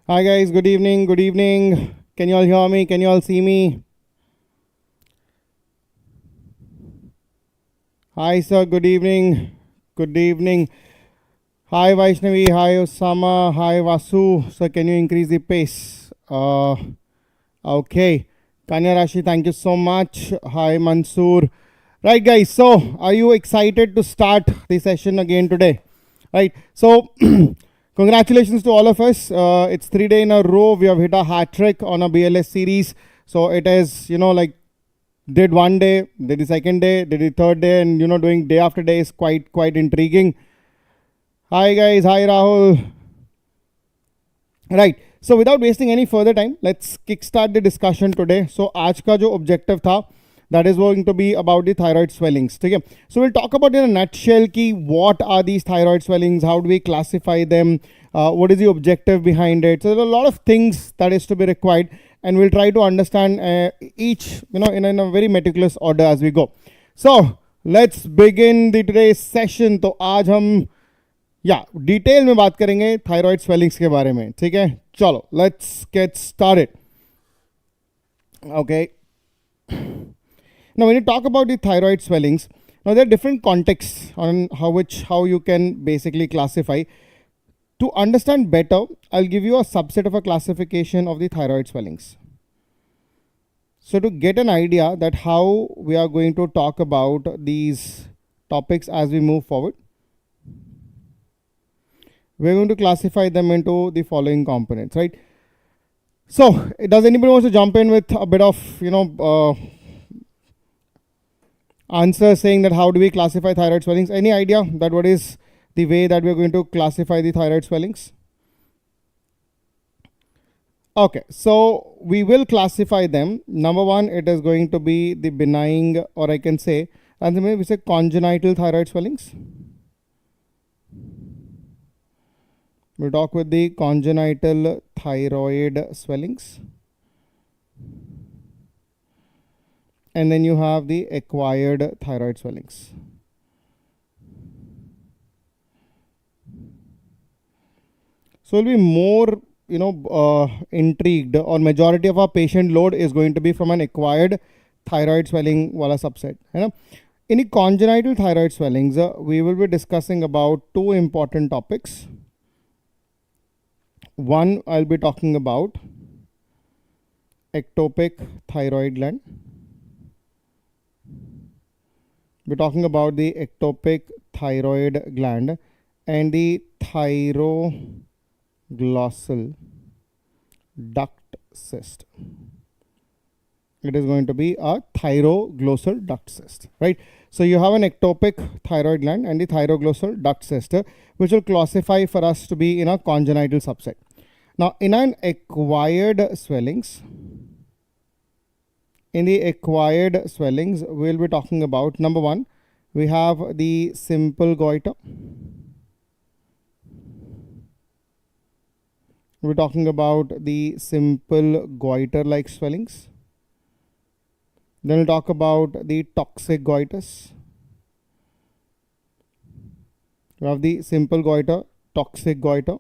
Hi guys, good evening, good evening. Can you all hear me? Can you all see me? Hi sir, good evening. Good evening. Hi Vaishnavi, hi Osama, hi Vasu. Sir, can you increase the pace? Okay. Kanya Rashi, thank you so much. Hi Mansoor. Right guys, so are you excited to start the session again today? Right. So congratulations to all of us. It's 3 days in a row. We have hit a hat trick on a BLS series. So it is, like did one day, did the second day, did the third day, and doing day after day is quite intriguing. Hi guys, hi Rahul. Right. So without wasting any further time, let's kickstart the discussion today. So आज का जो objective था, that is going to be about the thyroid swellings. ठीक है? So we'll talk about in a nutshell ki what are these thyroid swellings, how do we classify them, what is the objective behind it. So there are a lot of things that is to be required, and we'll try to understand each, in a very meticulous order as we go. So let's begin the today's session. तो आज हम detail में बात करेंगे thyroid swellings के बारे में. ठीक है, चलो let's get started. Okay, now when you talk about the thyroid swellings, now there are different contexts on how you can basically classify. To understand better, I'll give you a subset of a classification of the thyroid swellings. So to get an idea that how we are going to talk about these topics as we move forward, we're going to classify them into the following components, right? So does anybody want to jump in with a bit of answer saying that how do we classify thyroid swellings? Any idea that what is the way that we're going to classify the thyroid swellings? Okay, so we will classify them. Number one, it is going to be the benign, or I can say, and then we say congenital thyroid swellings. We'll talk with the congenital thyroid swellings. And then you have the acquired thyroid swellings. So we'll be more, intrigued, or majority of our patient load is going to be from an acquired thyroid swelling wala subset. In the congenital thyroid swellings, we will be discussing about two important topics. One, I'll be talking about ectopic thyroid gland. We're talking about the ectopic thyroid gland and the thyroglossal duct cyst. It is going to be a thyroglossal duct cyst, right? So you have an ectopic thyroid gland and the thyroglossal duct cyst, which will classify for us to be in a congenital subset. Now, in the acquired swellings, we'll be talking about, number one, we have the simple goiter. We're talking about the simple goiter-like swellings. Then we'll talk about the toxic goiters. We have the simple goiter, toxic goiter,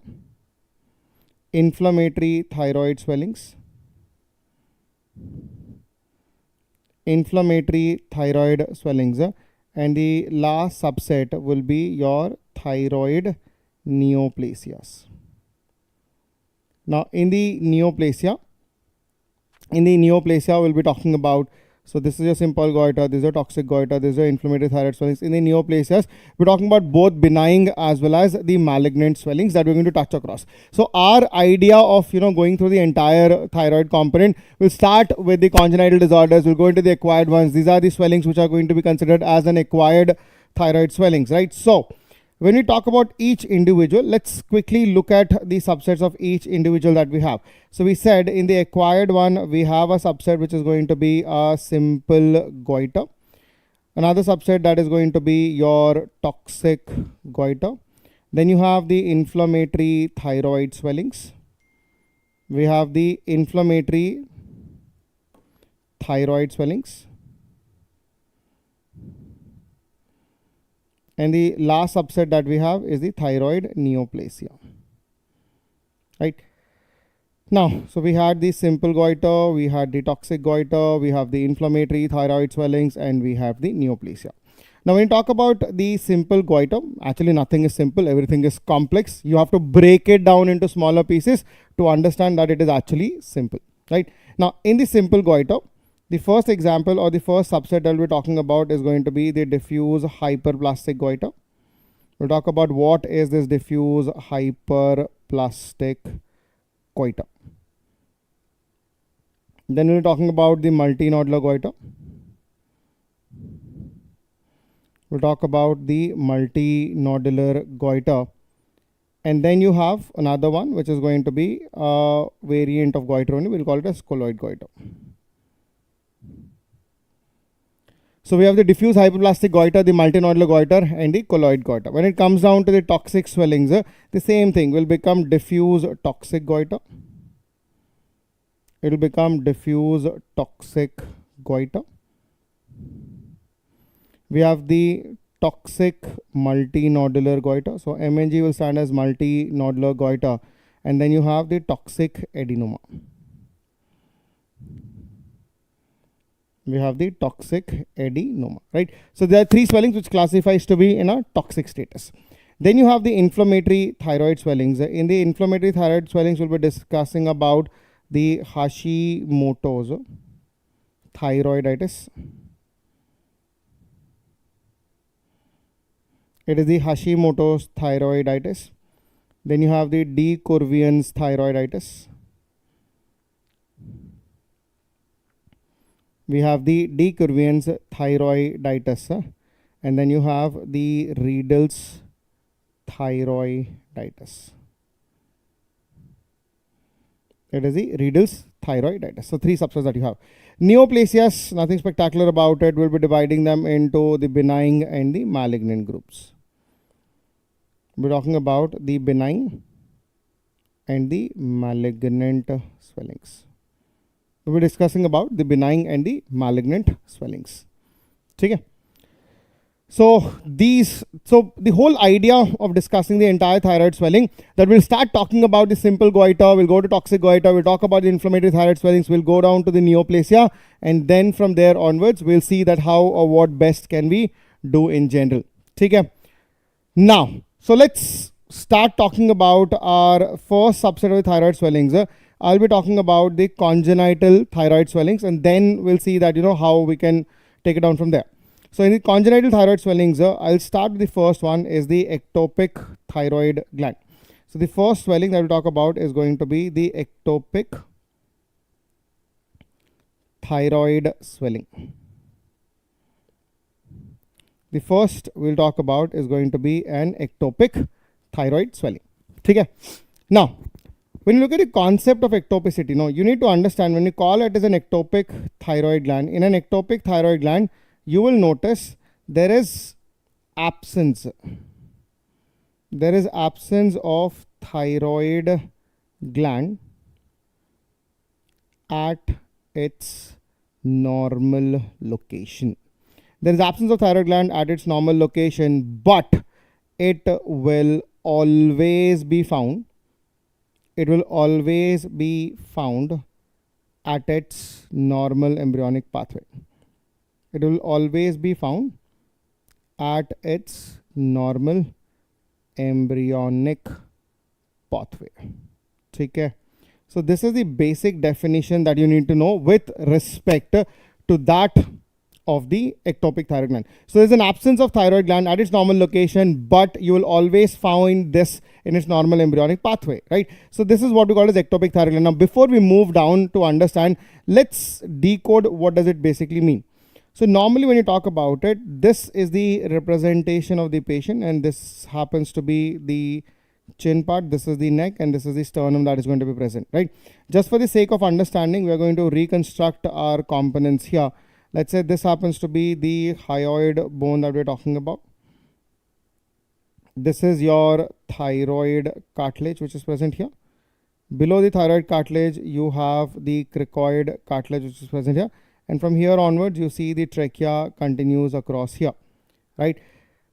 inflammatory thyroid swellings, inflammatory thyroid swellings, and the last subset will be your thyroid neoplasias. Now in the neoplasia, we'll be talking about, so this is your simple goiter, this is your toxic goiter, this is your inflammatory thyroid swellings. In the neoplasias, we're talking about both benign as well as the malignant swellings that we're going to touch across. So our idea of going through the entire thyroid component, we'll start with the congenital disorders, we'll go into the acquired ones. These are the swellings which are going to be considered as an acquired thyroid swellings, right? So when we talk about each individual, let's quickly look at the subsets of each individual that we have. So we said in the acquired one, we have a subset which is going to be a simple goiter. Another subset that is going to be your toxic goiter. Then you have the inflammatory thyroid swellings. We have the inflammatory thyroid swellings. And the last subset that we have is the thyroid neoplasia, right? Now, so we had the simple goiter, we had the toxic goiter, we have the inflammatory thyroid swellings, and we have the neoplasia. Now, when you talk about the simple goiter, actually nothing is simple, everything is complex. You have to break it down into smaller pieces to understand that it is actually simple, right? Now, in the simple goiter, the first example or the first subset that we're talking about is going to be the diffuse hyperplastic goiter. We'll talk about what is this diffuse hyperplastic goiter. Then we're talking about the multinodular goiter. We'll talk about the multinodular goiter. And then you have another one which is going to be a variant of goiter only. We'll call it as colloid goiter. So we have the diffuse hyperplastic goiter, the multinodular goiter, and the colloid goiter. When it comes down to the toxic swellings, the same thing will become diffuse toxic goiter. It will become diffuse toxic goiter. We have the toxic multinodular goiter. So MNG will stand as multinodular goiter. And then you have the toxic adenoma. We have the toxic adenoma, right? So there are three swellings which classifies to be in a toxic status. Then you have the inflammatory thyroid swellings. In the inflammatory thyroid swellings, we'll be discussing about the Hashimoto's thyroiditis. It is the Hashimoto's thyroiditis. Then you have the de Quervain's thyroiditis. We have the de Quervain's thyroiditis. And then you have the Riedel's thyroiditis. It is the Riedel's thyroiditis. So three subsets that you have. Neoplasias, nothing spectacular about it. We'll be dividing them into the benign and the malignant groups. We're talking about the benign and the malignant swellings. We'll be discussing about the benign and the malignant swellings. Okay. So the whole idea of discussing the entire thyroid swelling, that we'll start talking about the simple goiter, we'll go to toxic goiter, we'll talk about the inflammatory thyroid swellings, we'll go down to the neoplasia, and then from there onwards, we'll see that how or what best can we do in general. Okay. Now, so let's start talking about our first subset of the thyroid swellings. I'll be talking about the congenital thyroid swellings, and then we'll see that, how we can take it down from there. So in the congenital thyroid swellings, I'll start with the first one is the ectopic thyroid gland. So the first swelling that we'll talk about is going to be the ectopic thyroid swelling. The first we'll talk about is going to be an ectopic thyroid swelling. Okay. Now, when you look at the concept of ectopicity, you need to understand when you call it as an ectopic thyroid gland, in an ectopic thyroid gland, you will notice there is absence. There is absence of thyroid gland at its normal location. There is absence of thyroid gland at its normal location, but it will always be found. It will always be found at its normal embryonic pathway. It will always be found at its normal embryonic pathway. Okay. So this is the basic definition that you need to know with respect to that of the ectopic thyroid gland. So there's an absence of thyroid gland at its normal location, but you will always find this in its normal embryonic pathway, right? So this is what we call as ectopic thyroid gland. Now, before we move down to understand, let's decode what does it basically mean. So normally when you talk about it, this is the representation of the patient, and this happens to be the chin part, this is the neck, and this is the sternum that is going to be present, right? Just for the sake of understanding, we are going to reconstruct our components here. Let's say this happens to be the hyoid bone that we're talking about. This is your thyroid cartilage which is present here. Below the thyroid cartilage, you have the cricoid cartilage which is present here. And from here onwards, you see the trachea continues across here, right?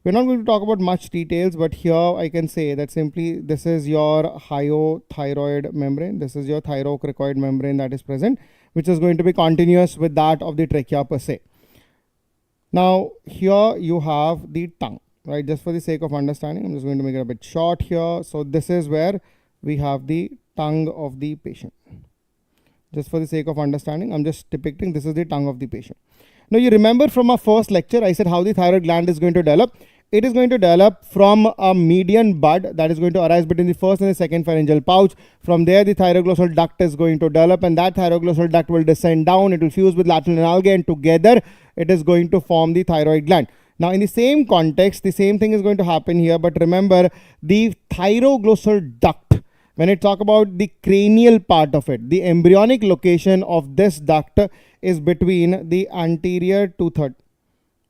We're not going to talk about much details, but here I can say that simply this is your hyothyroid membrane. This is your thyrocricoid membrane that is present, which is going to be continuous with that of the trachea per se. Now, here you have the tongue, right? Just for the sake of understanding, I'm just going to make it a bit short here. So this is where we have the tongue of the patient. Just for the sake of understanding, I'm just depicting this is the tongue of the patient. Now, you remember from our first lecture, I said how the thyroid gland is going to develop. It is going to develop from a median bud that is going to arise between the first and the second pharyngeal pouch. From there, the thyroglossal duct is going to develop, and that thyroglossal duct will descend down. It will fuse with lateral algae, and together it is going to form the thyroid gland. Now, in the same context, the same thing is going to happen here. But remember, the thyroglossal duct, when I talk about the cranial part of it, the embryonic location of this duct is between the anterior two-third.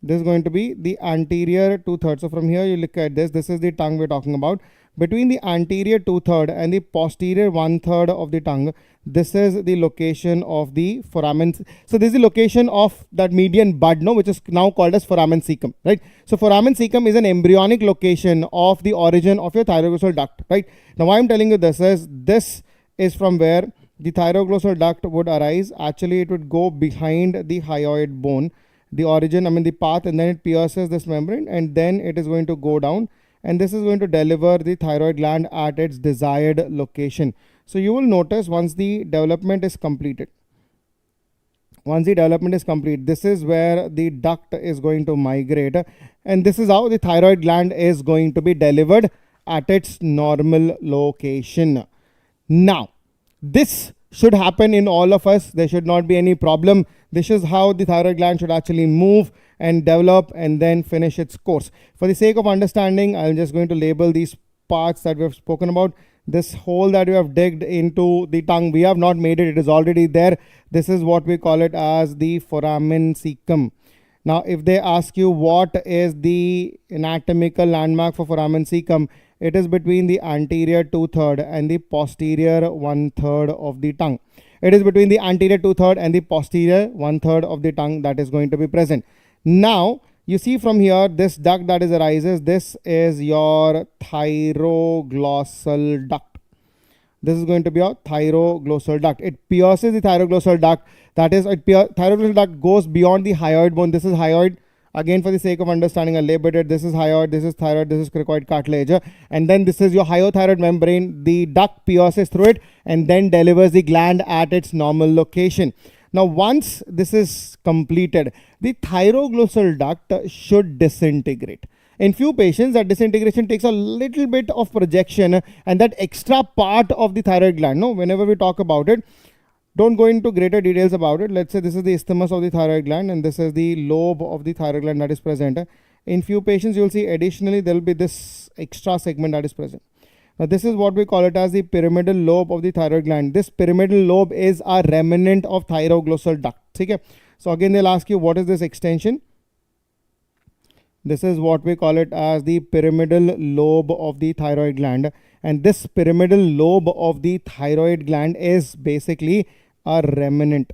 This is going to be the anterior two-third. So from here you look at this. This is the tongue we're talking about. Between the anterior two-third and the posterior one-third of the tongue, this is the location of the foramen. So this is the location of that median bud, no, which is now called as foramen cecum, right? So foramen cecum is an embryonic location of the origin of your thyroglossal duct, right? Now why I'm telling you this is from where the thyroglossal duct would arise. Actually, it would go behind the hyoid bone, the origin, the path, and then it pierces this membrane, and then it is going to go down, and this is going to deliver the thyroid gland at its desired location. So you will notice once the development is completed, this is where the duct is going to migrate, and this is how the thyroid gland is going to be delivered at its normal location. Now, this should happen in all of us. There should not be any problem. This is how the thyroid gland should actually move and develop and then finish its course. For the sake of understanding, I'm just going to label these parts that we have spoken about. This hole that we have digged into the tongue, we have not made it. It is already there. This is what we call it as the foramen cecum. Now, if they ask you what is the anatomical landmark for foramen cecum, it is between the anterior two-third and the posterior one-third of the tongue. It is between the anterior two-third and the posterior one-third of the tongue that is going to be present. Now, you see from here, this duct that is arises, this is your thyroglossal duct. This is going to be your thyroglossal duct. It pierces the thyroglossal duct. That is, thyroglossal duct goes beyond the hyoid bone. This is hyoid. Again, for the sake of understanding, I labeled it. This is hyoid, this is thyroid, this is cricoid cartilage. And then this is your hyothyroid membrane. The duct pierces through it and then delivers the gland at its normal location. Now, once this is completed, the thyroglossal duct should disintegrate. In few patients, that disintegration takes a little bit of projection, and that extra part of the thyroid gland, no, whenever we talk about it, don't go into greater details about it. Let's say this is the isthmus of the thyroid gland and this is the lobe of the thyroid gland that is present. In few patients, you will see additionally there will be this extra segment that is present. Now, this is what we call it as the pyramidal lobe of the thyroid gland. This pyramidal lobe is a remnant of thyroglossal duct. Okay? So again, they'll ask you what is this extension? This is what we call it as the pyramidal lobe of the thyroid gland. And this pyramidal lobe of the thyroid gland is basically a remnant.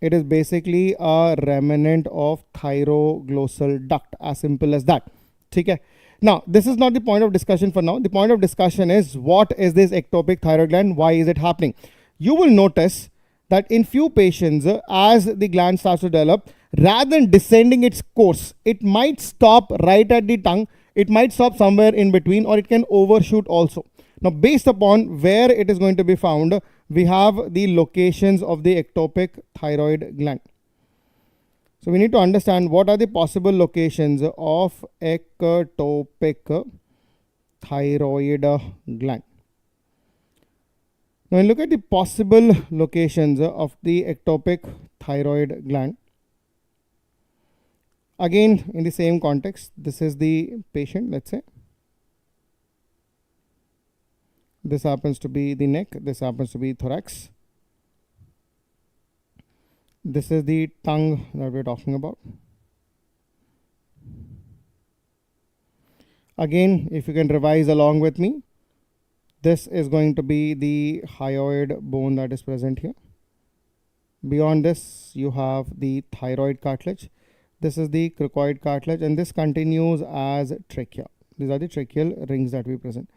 It is basically a remnant of thyroglossal duct, as simple as that. Okay? Now, this is not the point of discussion for now. The point of discussion is what is this ectopic thyroid gland? Why is it happening? You will notice that in few patients, as the gland starts to develop, rather than descending its course, it might stop right at the tongue. It might stop somewhere in between, or it can overshoot also. Now, based upon where it is going to be found, we have the locations of the ectopic thyroid gland. So we need to understand what are the possible locations of ectopic thyroid gland. Now, look at the possible locations of the ectopic thyroid gland. Again, in the same context, this is the patient, let's say. This happens to be the neck. This happens to be thorax. This is the tongue that we're talking about. Again, if you can revise along with me, this is going to be the hyoid bone that is present here. Beyond this, you have the thyroid cartilage. This is the cricoid cartilage, and this continues as trachea. These are the tracheal rings that we present.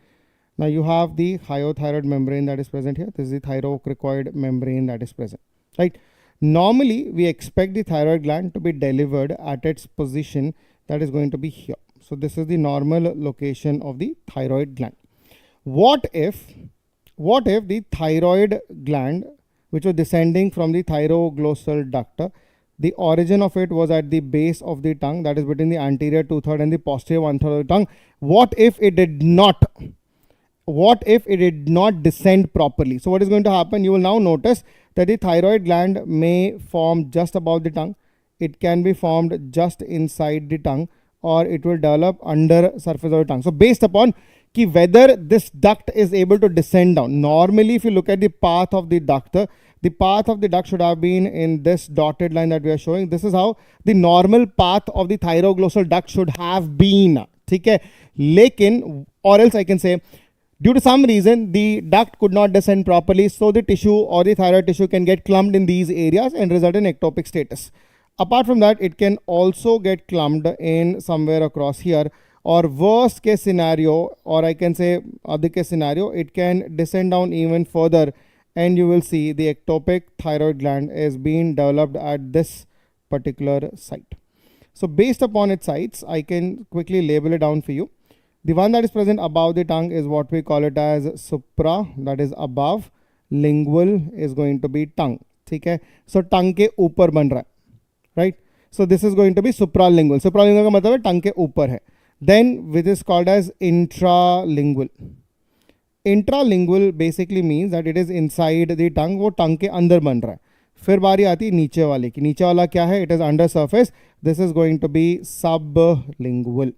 Now you have the hypothyroid membrane that is present here. This is the thyrocricoid membrane that is present, right? Normally, we expect the thyroid gland to be delivered at its position that is going to be here. So this is the normal location of the thyroid gland. What if the thyroid gland, which was descending from the thyroglossal duct, the origin of it was at the base of the tongue, that is between the anterior 2/3 and the posterior 1/3 of the tongue. What if it did not descend properly? So what is going to happen? You will now notice that the thyroid gland may form just above the tongue. It can be formed just inside the tongue, or it will develop under surface of the tongue. So based upon whether this duct is able to descend down. Normally, if you look at the path of the duct should have been in this dotted line that we are showing. This is how the normal path of the thyroglossal duct should have been. Okay? Lekin, or else I can say, due to some reason, the duct could not descend properly, so the tissue or the thyroid tissue can get clumped in these areas and result in ectopic status. Apart from that, it can also get clumped in somewhere across here, or worst case scenario, or I can say other case scenario, it can descend down even further, and you will see the ectopic thyroid gland is being developed at this particular site. So based upon its sites, I can quickly label it down for you. The one that is present above the tongue is what we call it as supra, that is above. Lingual is going to be tongue. Okay? So tongue के ऊपर बन रहा है, right? So this is going to be supralingual. Supralingual का मतलब है tongue के ऊपर है. Then which is called as intralingual. Intralingual basically means that it is inside the tongue. वो tongue के अंदर बन रहा है. फिर बारी आती है नीचे वाले की. नीचे वाला क्या है? It is under surface. This is going to be sublingual.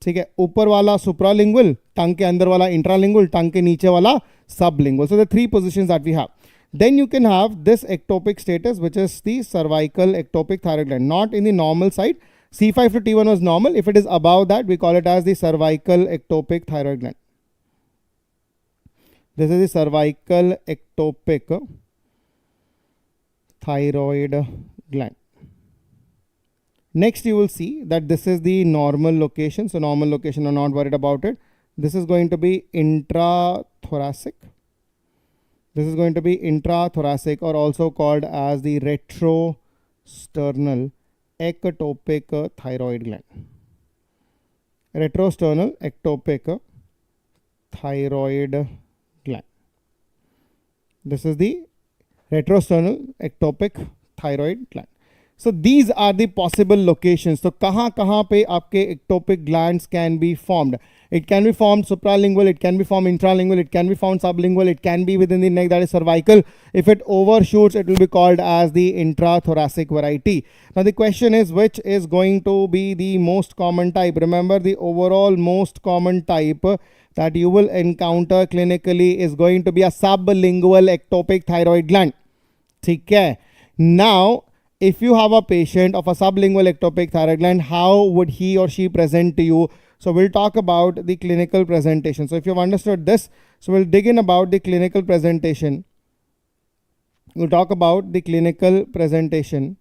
ठीक है, ऊपर वाला supralingual, tongue के अंदर वाला intralingual, tongue के नीचे वाला sublingual. So the three positions that we have. Then you can have this ectopic status, which is the cervical ectopic thyroid gland, not in the normal side. C5 to T1 was normal. If it is above that, we call it as the cervical ectopic thyroid gland. This is the cervical ectopic thyroid gland. Next, you will see that this is the normal location. So normal location, I'm not worried about it. This is going to be intrathoracic. This is going to be intrathoracic, or also called as the retrosternal ectopic thyroid gland. Retrosternal ectopic thyroid gland. This is the retrosternal ectopic thyroid gland. So these are the possible locations. So कहाँ पे आपके ectopic glands can be formed? It can be formed supralingual, it can be formed intralingual, it can be found sublingual, it can be within the neck, that is cervical. If it overshoots, it will be called as the intrathoracic variety. Now the question is, which is going to be the most common type? Remember, the overall most common type that you will encounter clinically is going to be a sublingual ectopic thyroid gland. ठीक है? Now, if you have a patient of a sublingual ectopic thyroid gland, how would he or she present to you? So we'll talk about the clinical presentation. So if you've understood this, so we'll dig in about the clinical presentation. We'll talk about the clinical presentation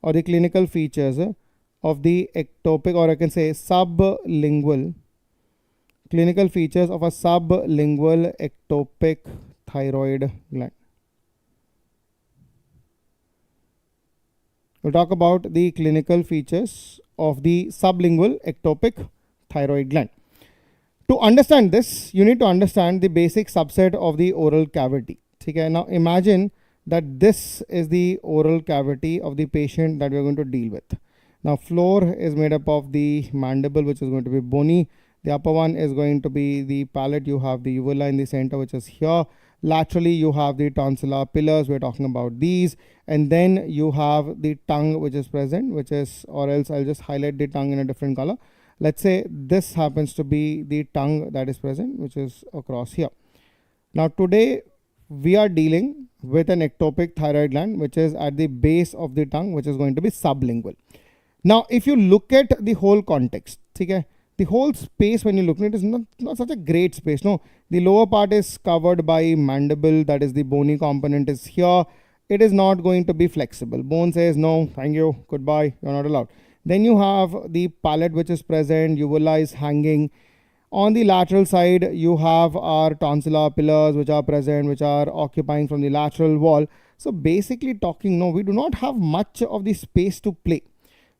or the clinical features of the ectopic, or I can say sublingual, clinical features of a sublingual ectopic thyroid gland. We'll talk about the clinical features of the sublingual ectopic thyroid gland. To understand this, you need to understand the basic subset of the oral cavity. Okay? Now imagine that this is the oral cavity of the patient that we are going to deal with. Now floor is made up of the mandible, which is going to be bony. The upper one is going to be the palate. You have the uvula in the center, which is here. Laterally, you have the tonsillar pillars. We're talking about these. And then you have the tongue, which is present, which is, or else I'll just highlight the tongue in a different color. Let's say this happens to be the tongue that is present, which is across here. Now today, we are dealing with an ectopic thyroid gland, which is at the base of the tongue, which is going to be sublingual. Now, if you look at the whole context, okay, the whole space when you look at it is not such a great space. No, the lower part is covered by mandible, that is the bony component is here. It is not going to be flexible. Bone says no, thank you, goodbye, you're not allowed. Then you have the palate which is present, uvula is hanging. On the lateral side, you have our tonsillar pillars which are present, which are occupying from the lateral wall. So basically talking, no, we do not have much of the space to play.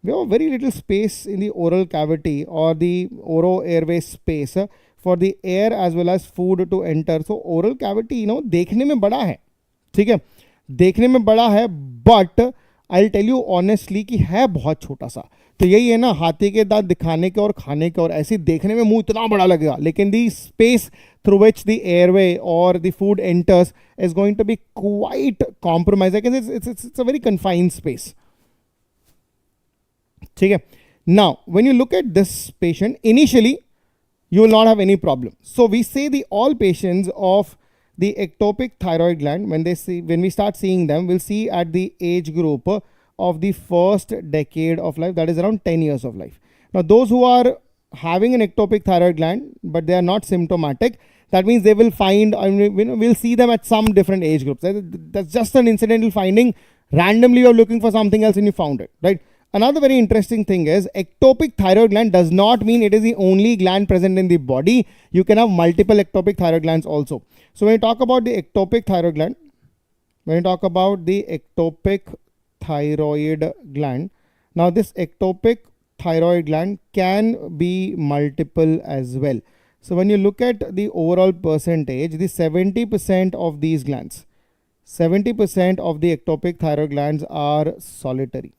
We have very little space in the oral cavity or the oro-airway space for the air as well as food to enter. So oral cavity, देखने में बड़ा है, ठीक है, देखने में बड़ा है, but I'll tell you honestly कि है बहुत छोटा सा. तो यही है ना, हाथी के दांत दिखाने के और खाने के, और ऐसे देखने में मुंह इतना बड़ा लगेगा, लेकिन the space through which the airway or the food enters is going to be quite compromised. I guess it's a very confined space. ठीक है. Now, when you look at this patient, initially you will not have any problem. So we say the all patients of the ectopic thyroid gland, when we start seeing them, we'll see at the age group of the first decade of life, that is around 10 years of life. Now, those who are having an ectopic thyroid gland, but they are not symptomatic, that means they will find, we'll see them at some different age groups. That's just an incidental finding. Randomly, you're looking for something else and you found it, right? Another very interesting thing is ectopic thyroid gland does not mean it is the only gland present in the body. You can have multiple ectopic thyroid glands also. So when you talk about the ectopic thyroid gland, now this ectopic thyroid gland can be multiple as well. So when you look at the overall percentage, the 70% of these glands, 70% of the ectopic thyroid glands are solitary.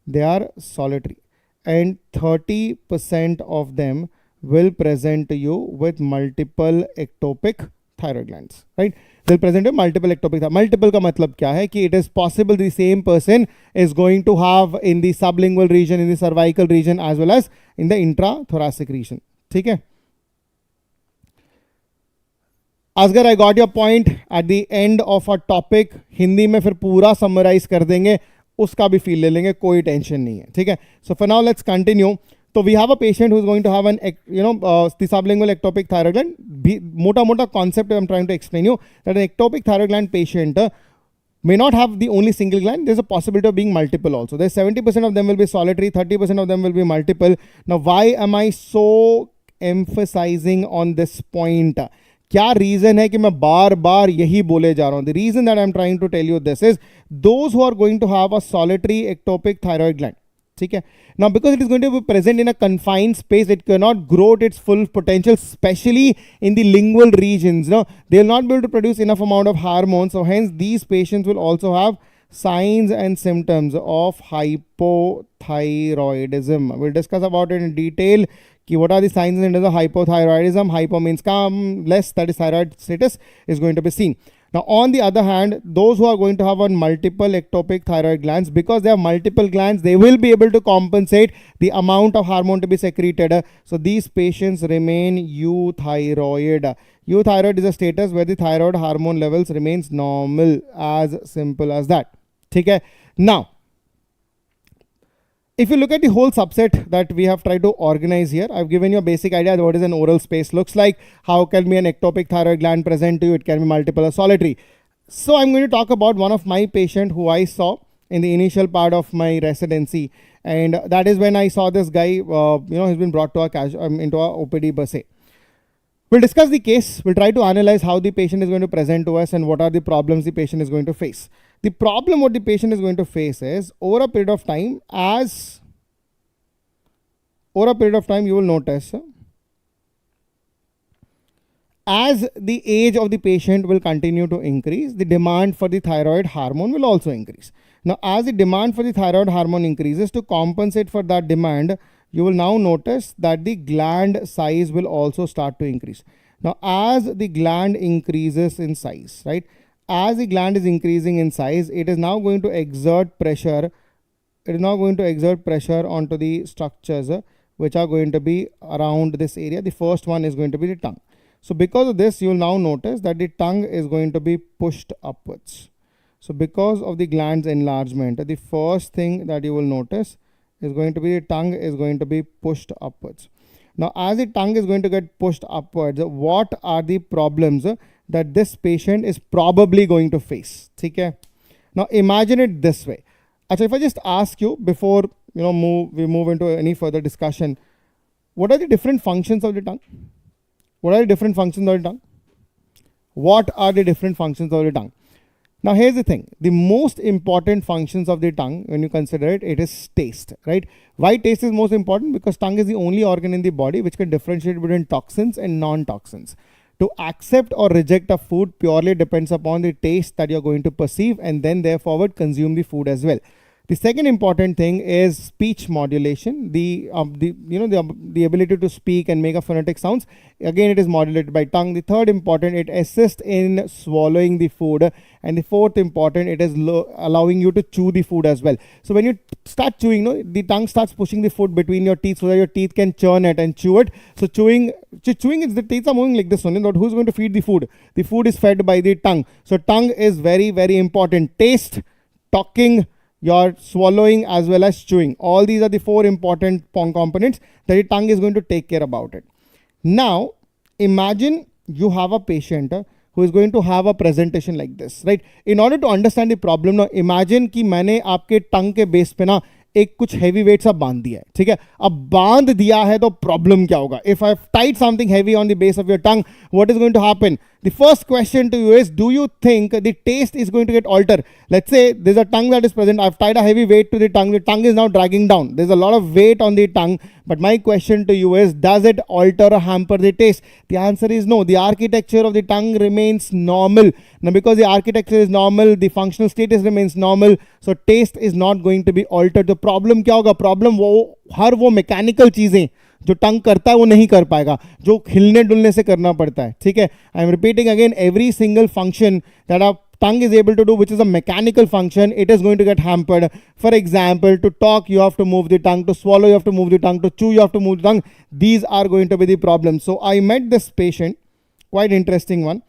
They are solitary, and 30% of them will present to you with multiple ectopic thyroid glands, right? They'll present you multiple ectopic. Multiple का मतलब क्या है कि it is possible the same person is going to have in the sublingual region, in the cervical region, as well as in the intrathoracic region. ठीक है? Asghar, I got your point. At the end of our topic, Hindi में फिर पूरा summarize कर देंगे, उसका भी feel ले लेंगे, कोई टेंशन नहीं है, ठीक है. So for now let's continue. So we have a patient who's going to have an the sublingual ectopic thyroid gland. Mota concept I'm trying to explain you, that an ectopic thyroid gland patient may not have the only single gland. There's a possibility of being multiple also. There's 70% of them will be solitary, 30% of them will be multiple. Now why am I so emphasizing on this point? क्या reason है कि मैं बार बार यही बोले जा रहा हूं? The reason that I'm trying to tell you this is those who are going to have a solitary ectopic thyroid gland, ठीक है, now because it is going to be present in a confined space, it cannot grow at its full potential, especially in the lingual regions. They will not be able to produce enough amount of hormones, so hence these patients will also have signs and symptoms of hypothyroidism. We'll discuss about it in detail. What are the signs and symptoms of hypothyroidism? Hypo means less, that is thyroid status is going to be seen. Now on the other hand, those who are going to have multiple ectopic thyroid glands, because they have multiple glands, they will be able to compensate the amount of hormone to be secreted. So these patients remain euthyroid. Euthyroid is a status where the thyroid hormone levels remains normal, as simple as that. Okay? Now, if you look at the whole subset that we have tried to organize here, I've given you a basic idea of what is an oral space looks like, how can be an ectopic thyroid gland present to you, it can be multiple or solitary. So I'm going to talk about one of my patient who I saw in the initial part of my residency, and that is when I saw this guy, he's been brought to into a OPD per se. We'll discuss the case, we'll try to analyze how the patient is going to present to us and what are the problems the patient is going to face. The problem what the patient is going to face is over a period of time, you will notice as the age of the patient will continue to increase, the demand for the thyroid hormone will also increase. Now, as the demand for the thyroid hormone increases, to compensate for that demand, you will now notice that the gland size will also start to increase. Now, as the gland increases in size, right? As the gland is increasing in size, it is now going to exert pressure. It is now going to exert pressure onto the structures which are going to be around this area. The first one is going to be the tongue. So because of this, you will now notice that the tongue is going to be pushed upwards. So because of the gland's enlargement, the first thing that you will notice is going to be the tongue is going to be pushed upwards. Now, as the tongue is going to get pushed upwards, what are the problems that this patient is probably going to face? Okay? Now, imagine it this way. If I just ask you before we move into any further discussion, what are the different functions of the tongue? What are the different functions of the tongue? What are the different functions of the tongue? Now, here's the thing. The most important functions of the tongue, when you consider it, it is taste, right? Why taste is most important? Because tongue is the only organ in the body which can differentiate between toxins and non-toxins. To accept or reject a food purely depends upon the taste that you're going to perceive, and then therefore consume the food as well. The second important thing is speech modulation. The ability to speak and make a phonetic sounds. Again, it is modulated by tongue. The third important, it assists in swallowing the food, and the fourth important, it is allowing you to chew the food as well. So when you start chewing, the tongue starts pushing the food between your teeth so that your teeth can churn it and chew it. So chewing is the teeth are moving like this only. Not who's going to feed the food? The food is fed by the tongue. So tongue is very, very important. Taste, talking, your swallowing as well as chewing. All these are the four important components that your tongue is going to take care about it. Now, imagine you have a patient who is going to have a presentation like this, right? In order to understand the problem, now imagine कि मैंने आपके tongue के base पे ना एक कुछ heavy weight सा बांध दिया है, ठीक है? अब बांध दिया है तो problem क्या होगा? If I've tied something heavy on the base of your tongue, what is going to happen? The first question to you is, do you think the taste is going to get altered? Let's say there's a tongue that is present. I've tied a heavy weight to the tongue. The tongue is now dragging down. There's a lot of weight on the tongue. But my question to you is, does it alter or hamper the taste? The answer is no. The architecture of the tongue remains normal. Now, because the architecture is normal, the functional status remains normal. So taste is not going to be altered. The problem क्या होगा? Problem हर वो mechanical चीजें जो टंग करता है वो नहीं कर पाएगा, जो हिलने डुलने से करना पड़ता है, ठीक है? I am repeating again, every single function that our tongue is able to do, which is a mechanical function, it is going to get hampered. For example, to talk you have to move the tongue, to swallow you have to move the tongue, to chew you have to move the tongue. These are going to be the problems. So I met this patient, quite interesting one.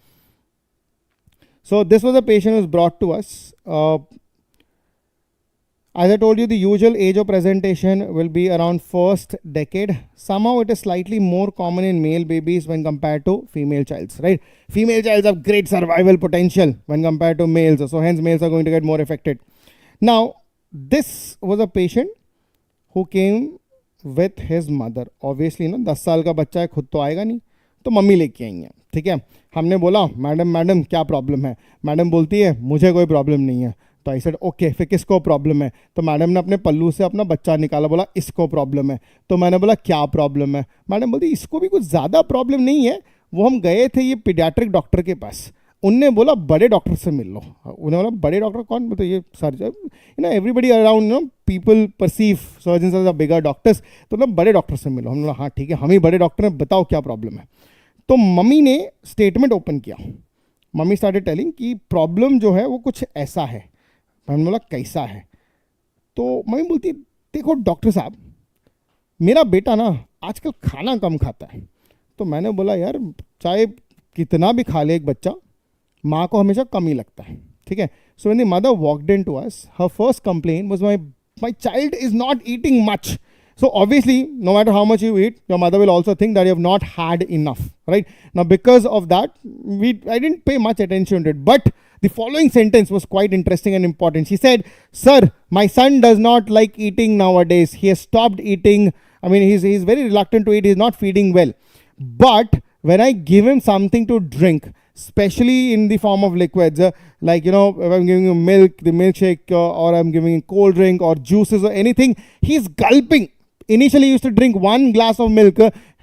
So this was a patient who was brought to us. As I told you, the usual age of presentation will be around first decade. Somehow it is slightly more common in male babies when compared to female childs, right? Female childs have great survival potential when compared to males. So hence males are going to get more affected. Now, this was a patient who came with his mother. Obviously, 10 साल का बच्चा है, खुद तो आएगा नहीं, तो mummy लेके आई हैं, ठीक है? हमने बोला, मैडम क्या प्रॉब्लम है? मैडम बोलती है, मुझे कोई प्रॉब्लम नहीं है. तो आई सेड ओके, फिर किसको प्रॉब्लम है? तो मैडम ने अपने पल्लू से अपना बच्चा निकाला, बोला इसको प्रॉब्लम है. तो मैंने बोला क्या प्रॉब्लम है? मैडम बोलती इसको भी कुछ ज़्यादा प्रॉब्लम नहीं है. वो हम गए थे ये पीडियाट्रिक डॉक्टर के पास, उनने बोला बड़े डॉक्टर से मिल लो. उन्होंने बोला बड़े डॉक्टर कौन? बोलते ये surgeon, everybody around people perceive surgeons as a bigger doctors. तो मतलब बड़े डॉक्टर से मिलो. हमने बोला हाँ ठीक है, हम ही बड़े डॉक्टर हैं, बताओ क्या प्रॉब्लम है. तो मम्मी ने स्टेटमेंट ओपन किया. मम्मी स्टार्टेड टेलिंग कि प्रॉब्लम जो है वो कुछ ऐसा है. मैंने बोला कैसा है? तो मम्मी बोलती देखो डॉक्टर साहब, मेरा बेटा ना आजकल खाना कम खाता है. तो मैंने बोला यार चाहे कितना भी खा ले एक बच्चा, माँ को हमेशा कम ही लगता है, ठीक है? So when the mother walked in to us, her first complaint was my child is not eating much. So obviously, no matter how much you eat, your mother will also think that you have not had enough, right? Now, because of that, I didn't pay much attention to it. But the following sentence was quite interesting and important. She said, "Sir, my son does not like eating nowadays. He has stopped eating. I mean, he's very reluctant to eat. He's not feeding well. But when I give him something to drink, especially in the form of liquids, like, if I'm giving him milk, the milkshake, or I'm giving him cold drink or juices or anything, he's gulping. Initially, he used to drink 1 glass of milk.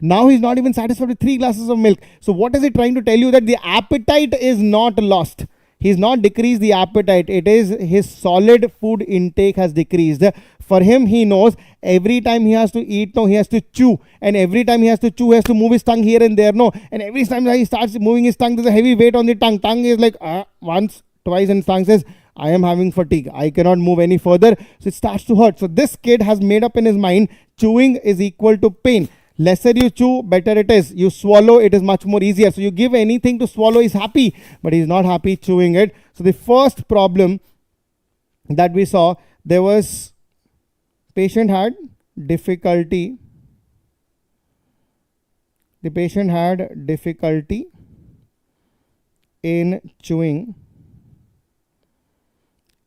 Now he's not even satisfied with 3 glasses of milk. So what is it trying to tell you? That the appetite is not lost. He's not decreased the appetite. It is his solid food intake has decreased. For him, he knows every time he has to eat, no, he has to chew. And every time he has to chew, he has to move his tongue here and there, no. And every time he starts moving his tongue, there's a heavy weight on the tongue. Tongue is like once, twice, and tongue says, I am having fatigue. I cannot move any further. So it starts to hurt. So this kid has made up in his mind, chewing is equal to pain. Lesser you chew, better it is. You swallow, it is much more easier. So you give anything to swallow, he's happy, but he's not happy chewing it. So the first problem that we saw, there was patient had difficulty. The patient had difficulty in chewing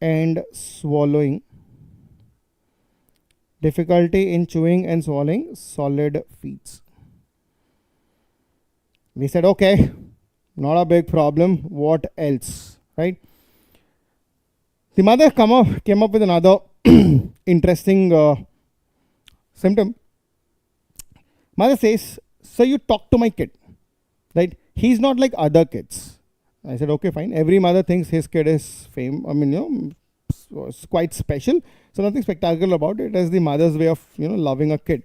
and swallowing difficulty in chewing and swallowing solid feeds. We said, okay, not a big problem. What else, right? The mother came up with another interesting symptom. Mother says, so you talk to my kid, right? He's not like other kids. I said, okay, fine. Every mother thinks his kid is quite special. So nothing spectacular about it. As the mother's way of, loving a kid.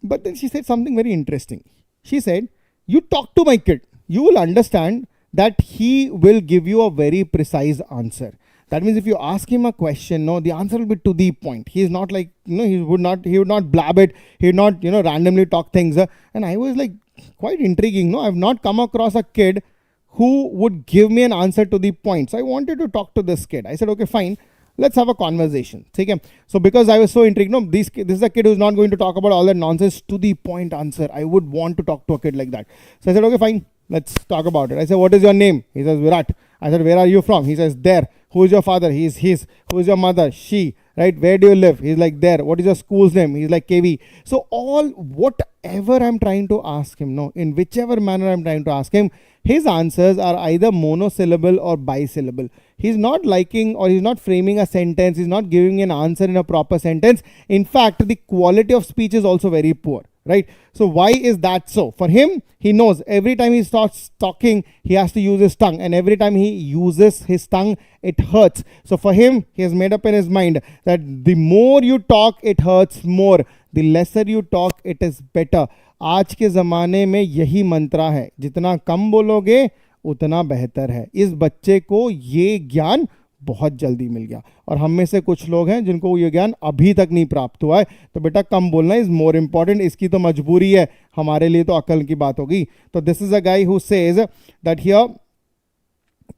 But then she said something very interesting. She said, you talk to my kid, you will understand that he will give you a very precise answer. That means if you ask him a question, the answer will be to the point. He is not like, he would not blab it. He would not, randomly talk things. And I was like, quite intriguing. I have not come across a kid who would give me an answer to the point. So I wanted to talk to this kid. I said, okay, fine. Let's have a conversation. Okay? So because I was so intrigued, this is a kid who's not going to talk about all that nonsense, to the point answer. I would want to talk to a kid like that. So I said, okay, fine. Let's talk about it. I said, what is your name? He says, Virat. I said, where are you from? He says, there. Who is your father? He's his. Who is your mother? She. Right? Where do you live? He's like, there. What is your school's name? He's like, KV. So whatever I'm trying to ask him, in whichever manner I'm trying to ask him, his answers are either monosyllable or bisyllable. He's not liking, or he's not framing a sentence. He's not giving an answer in a proper sentence. In fact, the quality of speech is also very poor. Right? So why is that so? For him, he knows every time he starts talking, he has to use his tongue. And every time he uses his tongue, it hurts. So for him, he has made up in his mind that the more you talk, it hurts more. The lesser you talk, it is better. आज के ज़माने में यही मंत्रा है, जितना कम बोलोगे उतना बेहतर है. इस बच्चे को ये ज्ञान बहुत जल्दी मिल गया, और हम में से कुछ लोग हैं जिनको ये ज्ञान अभी तक नहीं प्राप्त हुआ है. तो बेटा कम बोलना इज मोर इंपॉर्टेंट. इसकी तो मजबूरी है, हमारे लिए तो अकल की बात होगी. तो this is a guy who says that here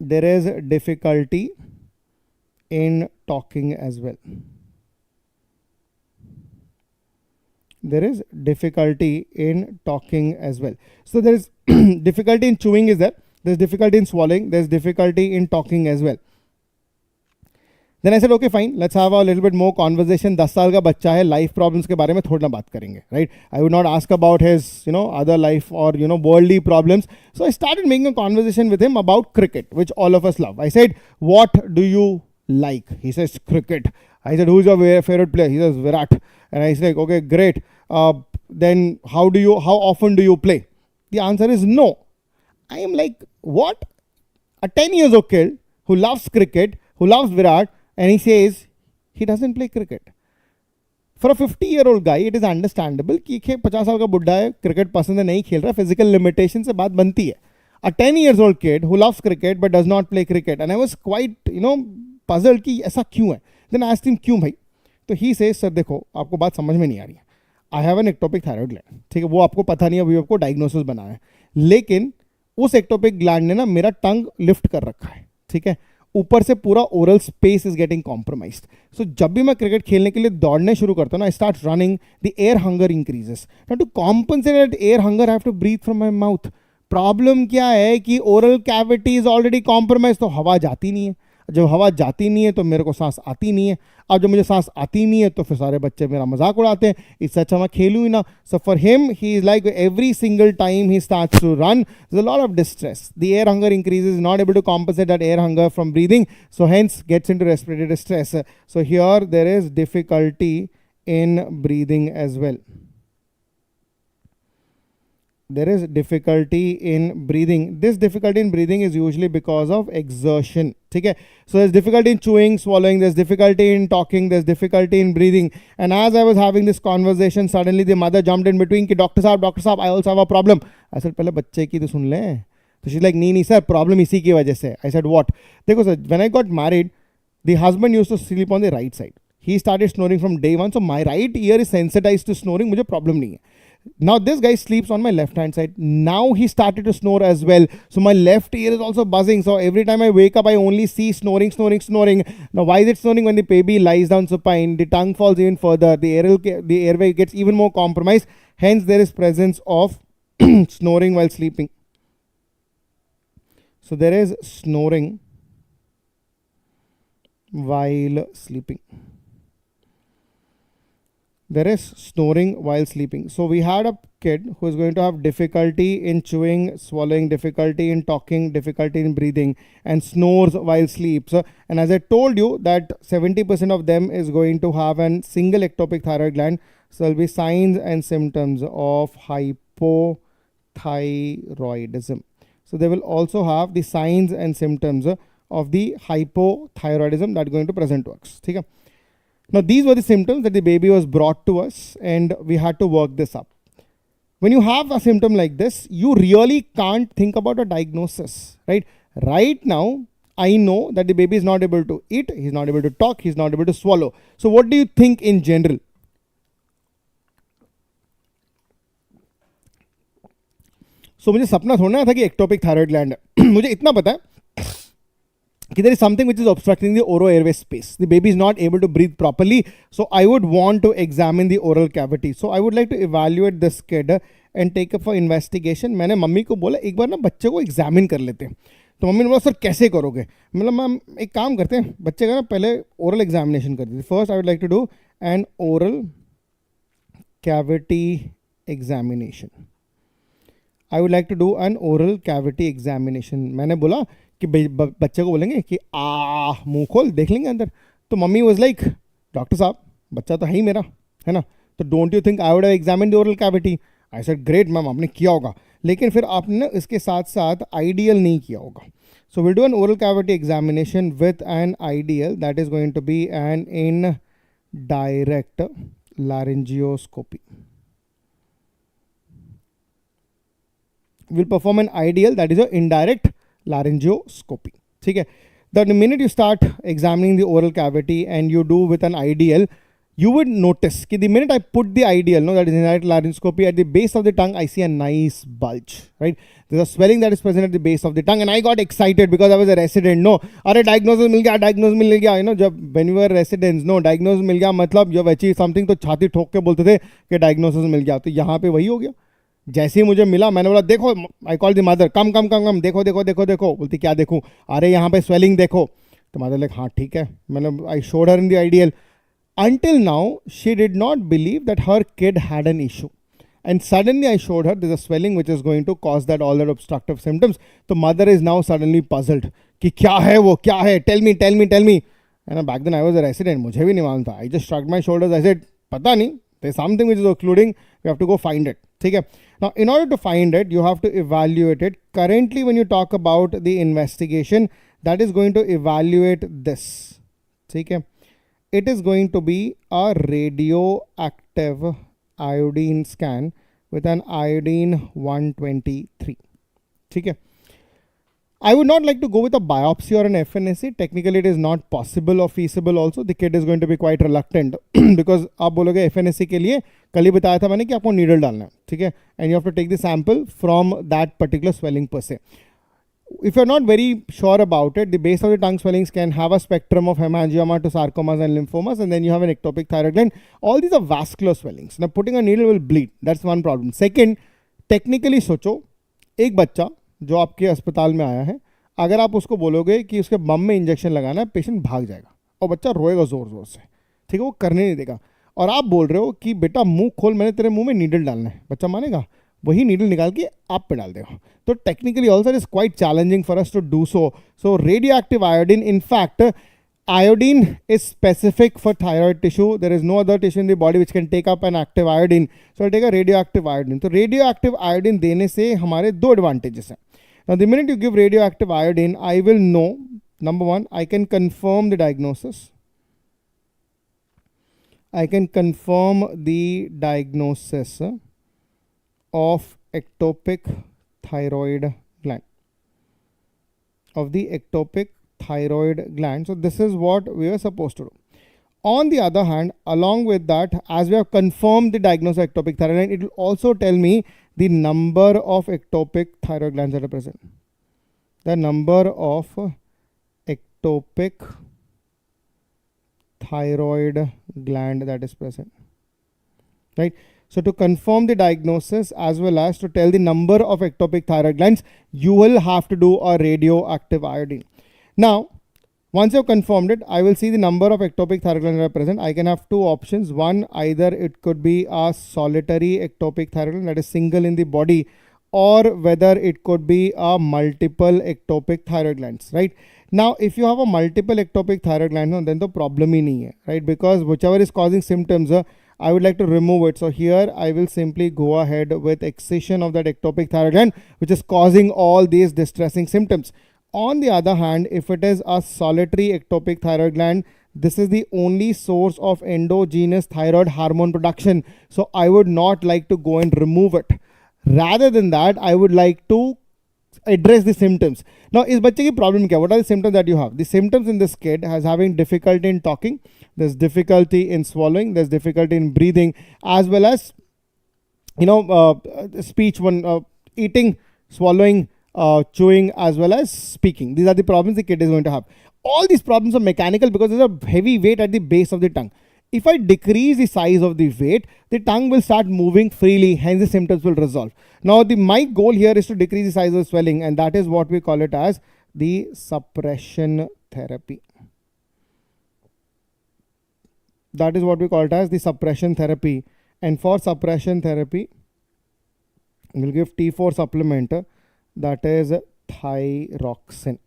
there is difficulty in talking as well. There is difficulty in talking as well. So there is difficulty in chewing is there. There is difficulty in swallowing. There is difficulty in talking as well. Then I said, okay, fine. Let's have a little bit more conversation. 10 साल का बच्चा है, life problems के बारे में थोड़ा ना बात करेंगे, right? I would not ask about his, other life or, worldly problems. So I started making a conversation with him about cricket, which all of us love. I said, what do you like? He says, cricket. I said, who's your favorite player? He says, Virat. And I said, okay, great. Then how often do you play? The answer is no. I am like, what? A 10-year-old kid who loves cricket, who loves Virat, and he says he doesn't play cricket. For a 50-year-old guy, it is understandable कि 50 साल का बुड्ढा है, cricket पसंद है, नहीं खेल रहा, फिजिकल लिमिटेशन से बात बनती है. A 10-year-old kid who loves cricket but does not play cricket. And I was quite, puzzled कि ऐसा क्यों है. Then I asked him, क्यों भाई? तो ही से सर देखो आपको बात समझ में नहीं आ रही है. I have an ectopic thyroid gland, ठीक है, वो आपको पता नहीं है, अभी आपको डायग्नोसिस बना है, लेकिन उस एक्टोपिक ग्लैंड ने ना मेरा टंग लिफ्ट कर रखा है, ठीक है, ऊपर से पूरा oral space is getting compromised. So जब भी मैं क्रिकेट खेलने के लिए दौड़ने शुरू करता हूँ ना, I start running, the air hunger increases. Now to compensate that air hunger I have to breathe from my mouth. Problem क्या है कि oral cavity is already compromise, तो हवा जाती नहीं है. जब हवा जाती नहीं है तो मेरे को सांस आती नहीं है. अब जब मुझे सांस आती नहीं है तो फिर सारे बच्चे मेरा मजाक उड़ाते हैं, इससे अच्छा मैं खेलूँ ही ना. So for him he is like every single time he starts to run there is a lot of distress. The air hunger increases, not able to compensate that air hunger from breathing, so hence gets into respiratory distress. So here there is difficulty in breathing as well. There is difficulty in breathing. This difficulty in breathing is usually because of exertion. Okay? So there's difficulty in chewing, swallowing, there's difficulty in talking, there's difficulty in breathing. And as I was having this conversation, suddenly the mother jumped in between, ki doctor sahab, I also have a problem. I said, pehle bacche ki to sun le. So she's like, nahi sir, problem isi ki wajah se. I said, what? Dekho sir, when I got married, the husband used to sleep on the right side. He started snoring from day one. So my right ear is sensitized to snoring. मुझे problem नहीं है. Now this guy sleeps on my left hand side. Now he started to snore as well. So my left ear is also buzzing. So every time I wake up, I only see snoring. Now why is it snoring? When the baby lies down supine, the tongue falls even further. The airway gets even more compromised. Hence there is presence of snoring while sleeping. So there is snoring while sleeping. there is snoring while sleeping. So we had a kid who is going to have difficulty in chewing, swallowing, difficulty in talking, difficulty in breathing, and snores while sleeps. And as I told you that 70% of them is going to have a single ectopic thyroid gland. So there will be signs and symptoms of hypothyroidism. So they will also have the signs and symptoms of the hypothyroidism that are going to present to us. Okay? Now these were the symptoms that the baby was brought to us, and we had to work this up. When you have a symptom like this, you really can't think about a diagnosis, right? Right now, I know that the baby is not able to eat, he's not able to talk, he's not able to swallow. So what do you think in general? So मुझे सपना थोड़ा था कि ectopic thyroid gland है मुझे इतना पता है कि there is something which is obstructing the oro airway space. The baby is not able to breathe properly. So I would want to examine the oral cavity. So I would like to evaluate this kid and take up for investigation. मैंने mummy को बोला एक बार ना बच्चे को examine कर लेते हैं. तो मम्मी ने बोला सर कैसे करोगे? मतलब मैम एक काम करते हैं बच्चे का ना पहले ओरल एग्जामिनेशन कर देते. First I would like to do an oral cavity examination. I would like to do an oral cavity examination. मैंने बोला कि बच्चे को बोलेंगे कि मुंह खोल देख लेंगे अंदर. तो मम्मी वाज लाइक डॉक्टर साहब बच्चा तो है ही मेरा है ना, तो don't you think I would have examined the oral cavity. I said great ma'am आपने किया होगा, लेकिन फिर आपने ना इसके साथ साथ आइडियल नहीं किया होगा. So will do an oral cavity examination with an ideal that is going to be an indirect laryngoscopy. We'll perform an ideal that is an indirect laryngoscopy. ठीक है. The minute you start examining the oral cavity and you do with an ideal, you would notice कि the minute I put the ideal, no, that is indirect laryngoscopy, at the base of the tongue, I see a nice bulge, right? There's a swelling that is present at the base of the tongue, and I got excited because I was a resident. No, अरे diagnosis मिल गया, you know, जब when we were residents, no, diagnosis मिल गया मतलब जब achieve something तो छाती ठोक के बोलते थे कि diagnosis मिल गया. तो यहाँ पे वही हो गया. जैसे ही मुझे मिला मैंने बोला देखो, आई कॉल द मदर, कम देखो देखो देखो देखो. बोलती क्या देखूं? अरे यहाँ पे स्वेलिंग देखो. तो मदर लाइक हाँ ठीक है. मैंने I showed her in the ideal. Until now, she did not believe that her kid had an issue. And suddenly I showed her there's a swelling which is going to cause that all that obstructive symptoms. So mother is now suddenly puzzled. कि क्या है वो, क्या है? Tell me. And back then I was a resident. मुझे भी नहीं मालूम था. I just shrugged my shoulders. I said, पता नहीं. There's something which is occluding. We have to go find it. ठीक है. Now, in order to find it, you have to evaluate it. Currently, when you talk about the investigation, that is going to evaluate this. ठीक है. It is going to be a radioactive iodine scan with an iodine 123. ठीक है. I would not like to go with a biopsy or an FNAC. Technically, it is not possible or feasible also. The kid is going to be quite reluctant because आप बोलोगे FNAC के लिए कल ही बताया था मैंने कि आपको needle डालना है. ठीक है. And you have to take the sample from that particular swelling per se. If you're not very sure about it, the base of the tongue swellings can have a spectrum of hemangioma to sarcomas and lymphomas, and then you have an ectopic thyroid gland. All these are vascular swellings. Now, putting a needle will bleed. That's one problem. Second, technically सोचो, एक बच्चा जो आपके अस्पताल में आया है, अगर आप उसको बोलोगे कि उसके बम में इंजेक्शन लगाना है, पेशेंट भाग जाएगा और बच्चा रोएगा जोर जोर से. ठीक है, वो करने नहीं देगा. और आप बोल रहे हो कि बेटा मुंह खोल, मैंने तेरे मुंह में नीडल डालना है, बच्चा मानेगा? वही नीडल निकाल के आप पे डाल देगा. तो technically also it is quite challenging for us to do so. So radioactive iodine, in fact iodine is specific for thyroid tissue. There is no other tissue in the body which can take up an active iodine. So I'll take a radioactive iodine. So radioactive iodine देने से हमारे दो advantages हैं. Now the minute you give radioactive iodine, I will know, number one, I can confirm the diagnosis. I can confirm the diagnosis of ectopic thyroid gland. Of the ectopic thyroid gland. So this is what we are supposed to do. On the other hand, along with that, as we have confirmed the diagnosis of ectopic thyroid gland, it will also tell me the number of ectopic thyroid glands that are present. The number of ectopic thyroid gland that is present. Right? So to confirm the diagnosis as well as to tell the number of ectopic thyroid glands, you will have to do a radioactive iodine. Now, Once you've confirmed it, I will see the number of ectopic thyroid glands that are present. I can have two options. One, either it could be a solitary ectopic thyroid gland that is single in the body, or whether it could be a multiple ectopic thyroid glands, right? Now, if you have a multiple ectopic thyroid gland, no, then the problem ही नहीं है, right? Because whichever is causing symptoms, I would like to remove it. So here I will simply go ahead with excision of that ectopic thyroid gland, which is causing all these distressing symptoms. On the other hand, if it is a solitary ectopic thyroid gland, this is the only source of endogenous thyroid hormone production. So I would not like to go and remove it. Rather than that, I would like to address the symptoms. Now, is bachche ki problem kya? What are the symptoms that you have? The symptoms in this kid has having difficulty in talking, there's difficulty in swallowing, there's difficulty in breathing, as well as, speech, eating, swallowing, chewing, as well as speaking. These are the problems the kid is going to have. All these problems are mechanical because there's a heavy weight at the base of the tongue. If I decrease the size of the weight, the tongue will start moving freely, hence the symptoms will resolve. Now, my goal here is to decrease the size of the swelling, and that is what we call it as the suppression therapy. That is what we call it as the suppression therapy. And for suppression therapy, we'll give T4 supplement, that is thyroxine.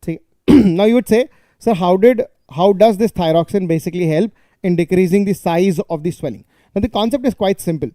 See, now you would say, sir, how does this thyroxine basically help in decreasing the size of the swelling? Now the concept is quite simple.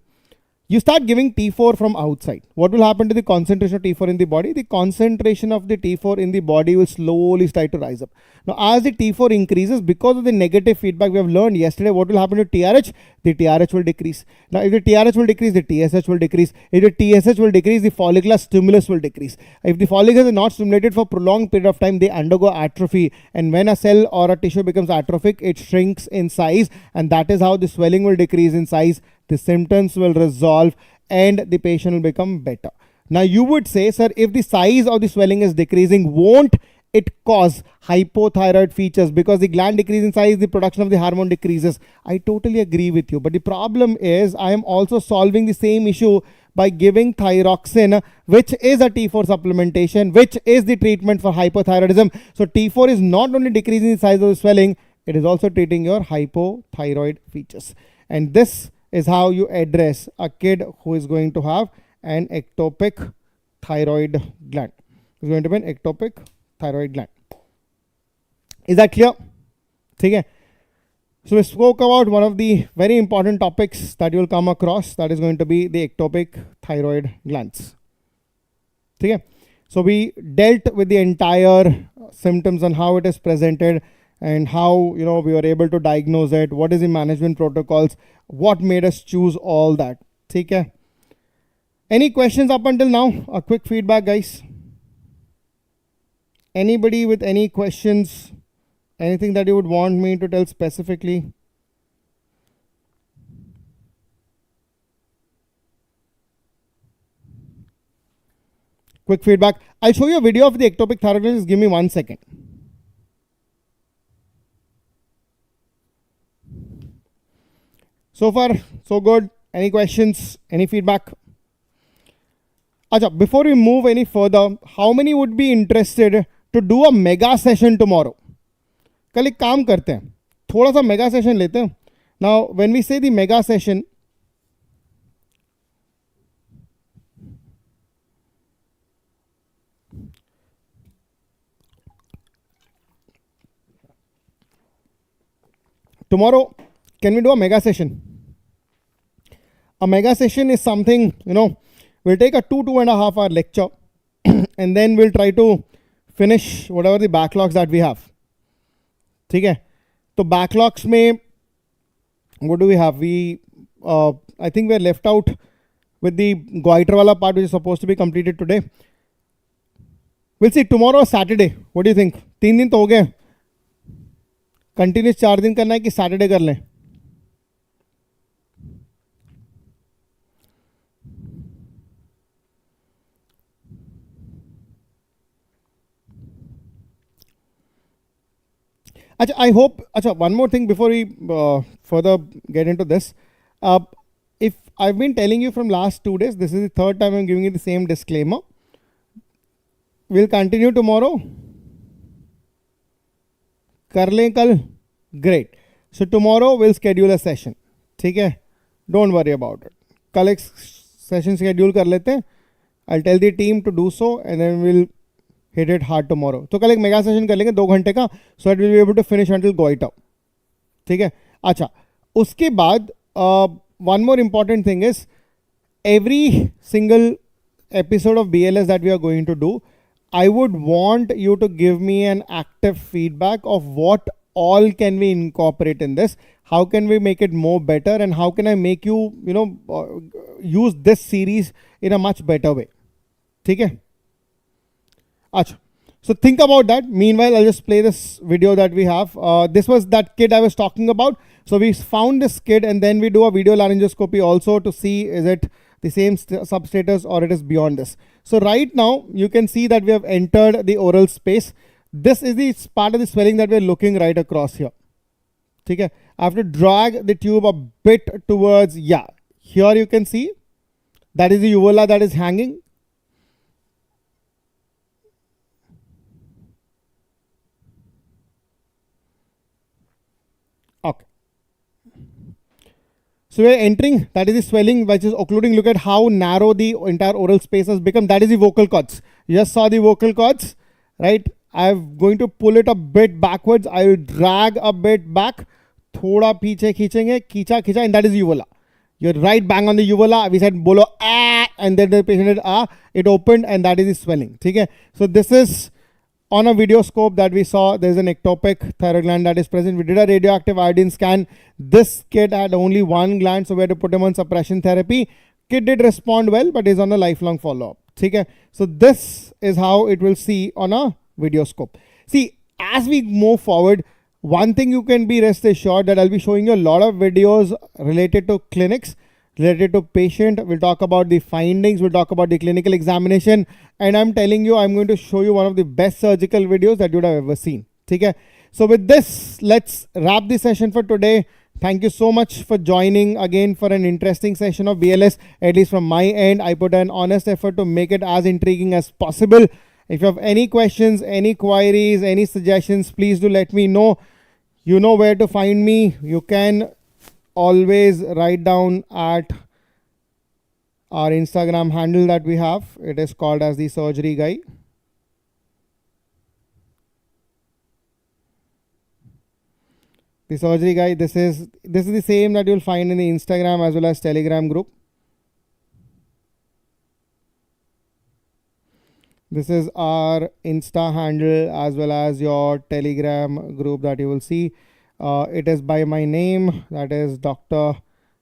You start giving T4 from outside. What will happen to the concentration of T4 in the body? The concentration of the T4 in the body will slowly start to rise up. Now, as the T4 increases, because of the negative feedback we have learned yesterday, what will happen to TRH? The TRH will decrease. Now, if the TRH will decrease, the TSH will decrease. If the TSH will decrease, the follicular stimulus will decrease. If the follicles are not stimulated for prolonged period of time, they undergo atrophy. And when a cell or a tissue becomes atrophic, it shrinks in size. And that is how the swelling will decrease in size. The symptoms will resolve and the patient will become better. Now you would say, sir, if the size of the swelling is decreasing, won't it cause hypothyroid features? Because the gland decreases in size, the production of the hormone decreases. I totally agree with you. But the problem is I am also solving the same issue by giving thyroxine, which is a T4 supplementation, which is the treatment for hypothyroidism. So T4 is not only decreasing the size of the swelling, it is also treating your hypothyroid features. And this is how you address a kid who is going to have an ectopic thyroid gland. It's going to be an ectopic thyroid gland. Is that clear? Okay. So we spoke about one of the very important topics that you will come across, that is going to be the ectopic thyroid glands. Okay. So we dealt with the entire symptoms and how it is presented, and how we were able to diagnose it, what is the management protocols, what made us choose all that. Okay. Any questions up until now? A quick feedback, guys. Anybody with any questions? Anything that you would want me to tell specifically? Quick feedback. I'll show you a video of the ectopic thyroid gland. Just give me 1 second. So far, so good. Any questions? Any feedback? Acha, before we move any further, how many would be interested to do a mega session tomorrow? कल एक काम करते हैं, थोड़ा सा mega session लेते हैं. Now, when we say the mega session, tomorrow, can we do a mega session? A mega session is something, we'll take a 2.5 hour lecture and then we'll try to finish whatever the backlogs that we have. Okay? So backlogs में, what do we have? I think we're left out with the goiter wala part, which is supposed to be completed today. We'll see tomorrow or Saturday. What do you think? 3 दिन तो हो गए. Continuous 4 दिन करना है कि Saturday कर लें? I hope, one more thing before we further get into this. If I've been telling you from last 2 days, this is the third time I'm giving you the same disclaimer. We'll continue tomorrow. कर लें कल, great. So tomorrow will schedule a session. ठीक है, don't worry about it. कल एक session schedule कर लेते हैं. I tell the team to do so and then will hit it hard tomorrow. तो कल एक मेगा सेशन कर लेंगे 2 घंटे का, so that will be able to finish until गोइटा. ठीक है. अच्छा, उसके बाद one more important thing is every single episode of BLS that we are going to do, I would want you to give me an active feedback of what all can we incorporate in this, how can we make it more better, and how can I make you, use this series in a much better way. ठीक है. अच्छा, so think about that. Meanwhile, I'll just play this video that we have. This was that kid I was talking about. So we found this kid and then we do a video laryngoscopy also to see is it the same substatus or it is beyond this. So right now you can see that we have entered the oral space. This is the part of the swelling that we are looking right across here. Okay, I have to drag the tube a bit towards, yeah, here you can see that is the uvula that is hanging. Okay. So we are entering, that is the swelling which is occluding. Look at how narrow the entire oral space has become. That is the vocal cords. You just saw the vocal cords, right? I'm going to pull it a bit backwards. I will drag a bit back. Thoda piche khichenge, khicha, and that is uvula. You're right bang on the uvula. We said bolo ah, and then the patient said ah. It opened and that is the swelling. Okay? So this is on a video scope that we saw. There's an ectopic thyroid gland that is present. We did a radioactive iodine scan. This kid had only one gland, so we had to put him on suppression therapy. Kid did respond well, but is on a lifelong follow-up. Okay? So this is how it will see on a video scope. See, as we move forward, one thing you can be rest assured that I'll be showing you a lot of videos related to clinics, related to patient. We'll talk about the findings, we'll talk about the clinical examination, and I'm telling you, I'm going to show you one of the best surgical videos that you would have ever seen. Okay? So with this, let's wrap the session for today. Thank you so much for joining again for an interesting session of BLS. At least from my end, I put an honest effort to make it as intriguing as possible. If you have any questions, any queries, any suggestions, please do let me know. You know where to find me. You can always write down at our Instagram handle that we have. It is called as the surgery guy. The surgery guy, this is the same that you'll find in the Instagram as well as Telegram group. This is our Insta handle as well as your Telegram group that you will see. It is by my name, that is Dr.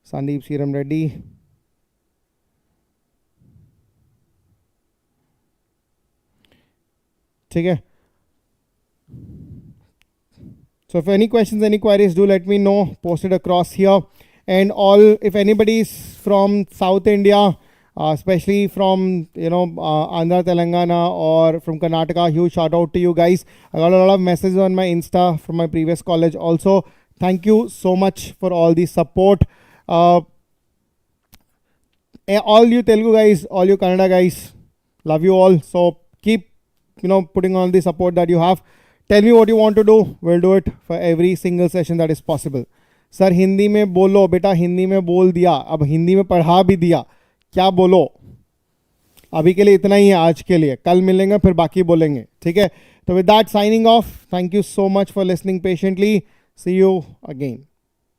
Sandeep Seeram Reddy. Okay. So if any questions, any queries, do let me know. Post it across here. And all, if anybody is from South India, especially from Andhra, Telangana, or from Karnataka, huge shout out to you guys. I got a lot of messages on my Insta from my previous college also. Thank you so much for all the support. All you Telugu guys, all you Kannada guys, love you all. So keep putting on the support that you have. Tell me what you want to do. We'll do it for every single session that is possible. Sir, Hindi में बोलो बेटा, हिंदी में बोल दिया, अब हिंदी में पढ़ा भी दिया, क्या बोलो. अभी के लिए इतना ही है आज के लिए, कल मिलेंगे फिर बाकी बोलेंगे. ठीक है. तो with that, signing off. Thank you so much for listening patiently. See you again.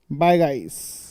Bye guys.